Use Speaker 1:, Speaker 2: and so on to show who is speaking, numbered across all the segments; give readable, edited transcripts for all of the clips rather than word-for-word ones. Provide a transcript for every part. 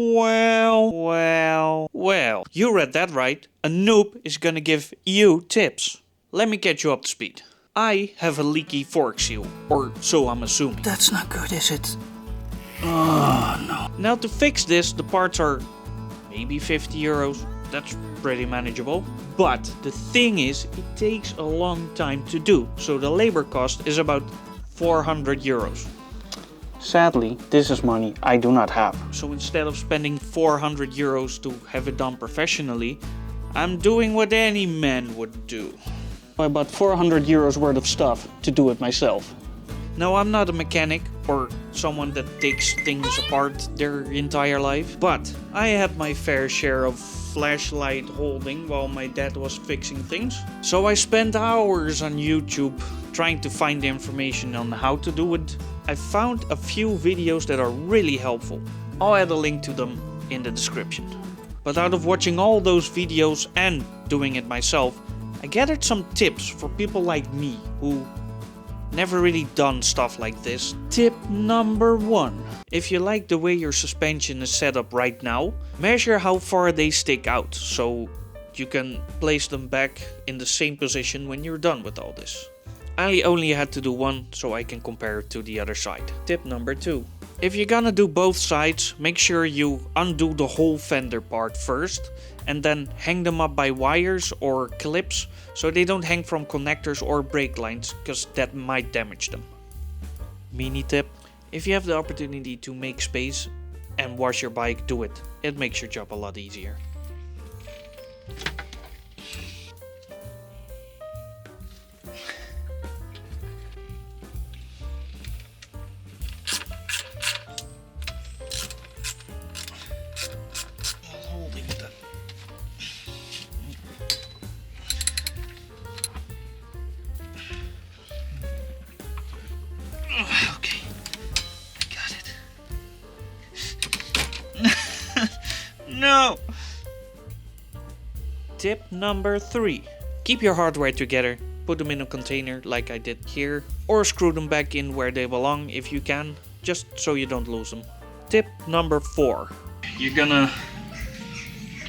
Speaker 1: Well, you read that right. A noob is gonna give you tips. Let me get you up to speed. I have a leaky fork seal, or so I'm assuming.
Speaker 2: That's not good, is it?
Speaker 1: Oh no. Now to fix this, the parts are maybe 50 euros. That's pretty manageable. But the thing is, it takes a long time to do. So the labor cost is about 400 euros.
Speaker 2: Sadly, this is money I do not have.
Speaker 1: So instead of spending 400 euros to have it done professionally, I'm doing what any man would do.
Speaker 2: I bought 400 euros worth of stuff to do it myself.
Speaker 1: Now, I'm not a mechanic or someone that takes things apart their entire life, but I had my fair share of flashlight holding while my dad was fixing things. So I spent hours on YouTube trying to find information on how to do it. I found a few videos that are really helpful. I'll add a link to them in the description. But out of watching all those videos and doing it myself, I gathered some tips for people like me who never really done stuff like this. Tip number 1. If you like the way your suspension is set up right now, measure how far they stick out so you can place them back in the same position when you're done with all this. I only had to do one so I can compare it to the other side. Tip number 2. If you're gonna do both sides, make sure you undo the whole fender part first and then hang them up by wires or clips so they don't hang from connectors or brake lines, because that might damage them. Mini tip: if you have the opportunity to make space and wash your bike, do it. It makes your job a lot easier. Okay, I got it. No! Tip number 3. Keep your hardware together. Put them in a container like I did here, or screw them back in where they belong if you can, just so you don't lose them. Tip number 4. You're gonna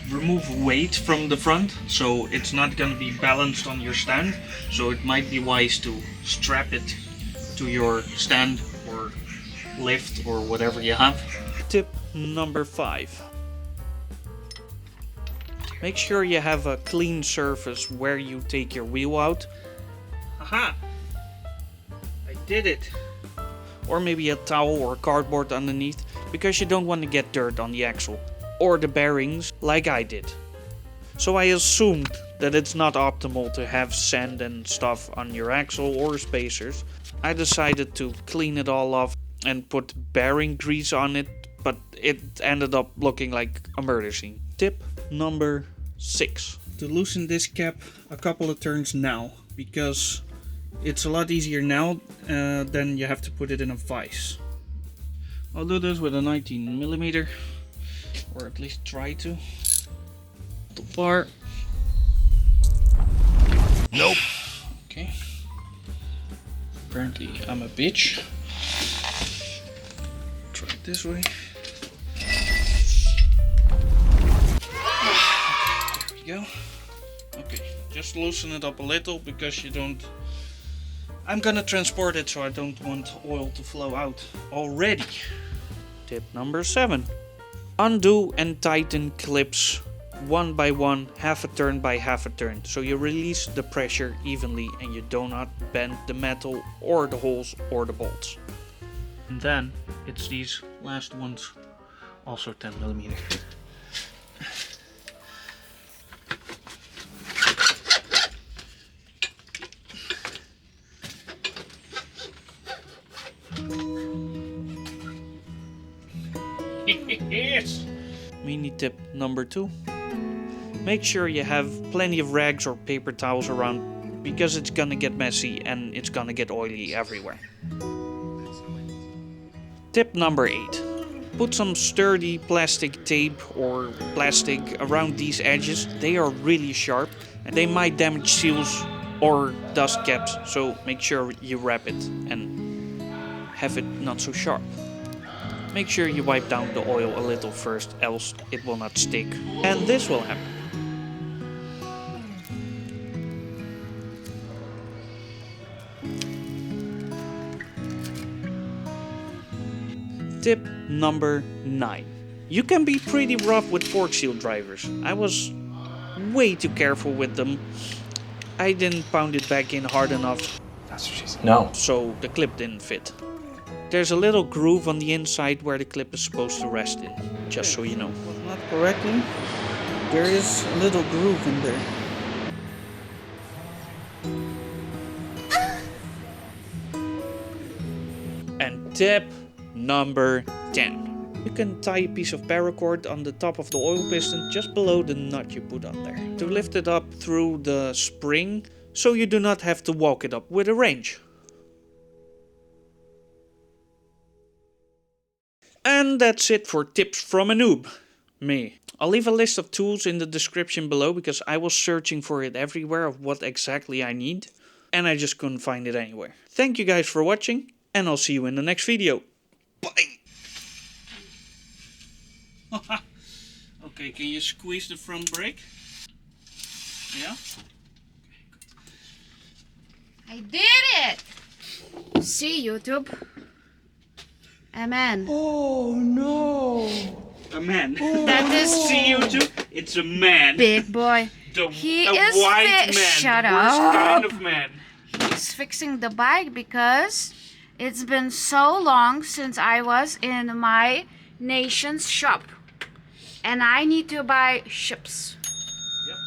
Speaker 1: remove weight from the front, so it's not gonna be balanced on your stand, so it might be wise to strap it to your stand or lift or whatever you have. Tip number 5. Make sure you have a clean surface where you take your wheel out. Aha! I did it! Or maybe a towel or cardboard underneath, because you don't want to get dirt on the axle or the bearings like I did. So I assumed that it's not optimal to have sand and stuff on your axle or spacers. I decided to clean it all off and put bearing grease on it, but it ended up looking like a murder scene. Tip number 6. To loosen this cap a couple of turns now, because it's a lot easier now than you have to put it in a vise. I'll do this with a 19mm, or at least try to. Too far.
Speaker 3: Nope.
Speaker 1: Okay. Apparently I'm a bitch. Try it this way. There we go. Okay, just loosen it up a little because you don't... I'm gonna transport it, so I don't want oil to flow out already. Tip number 7. Undo and tighten clips one by one, half a turn by half a turn, so you release the pressure evenly and you do not bend the metal or the holes or the bolts. And then it's these last ones, also 10mm. Yes! Mini tip number 2. Make sure you have plenty of rags or paper towels around, because it's gonna get messy and it's gonna get oily everywhere. Tip number 8. Put some sturdy plastic tape or plastic around these edges. They are really sharp and they might damage seals or dust caps, so make sure you wrap it and have it not so sharp. make sure you wipe down the oil a little first, else it will not stick. And this will happen. Tip number 9. You can be pretty rough with forkseal drivers. I was way too careful with them. I didn't pound it back in hard enough.
Speaker 3: That's what she said. No.
Speaker 1: So the clip didn't fit. There's a little groove on the inside where the clip is supposed to rest in, just so you know.
Speaker 2: Not correctly. There is a little groove in there.
Speaker 1: And tip number 10. You can tie a piece of paracord on the top of the oil piston just below the nut you put on there to lift it up through the spring so you do not have to walk it up with a wrench. And that's it for tips from a noob. Me. I'll leave a list of tools in the description below because I was searching for it everywhere of what exactly I need and I just couldn't find it anywhere. Thank you guys for watching and I'll see you in the next video. Bye! Okay, can you squeeze the front brake? Yeah?
Speaker 4: I did it! See, YouTube. A man.
Speaker 2: Oh no!
Speaker 1: A man.
Speaker 4: That is
Speaker 1: See YouTube? It's a man.
Speaker 4: big boy. He is
Speaker 1: white man.
Speaker 4: Shut
Speaker 1: The worst
Speaker 4: up.
Speaker 1: kind of man.
Speaker 4: He's fixing the bike because it's been so long since I was in my nation's shop. And I need to buy ships.
Speaker 1: Yep.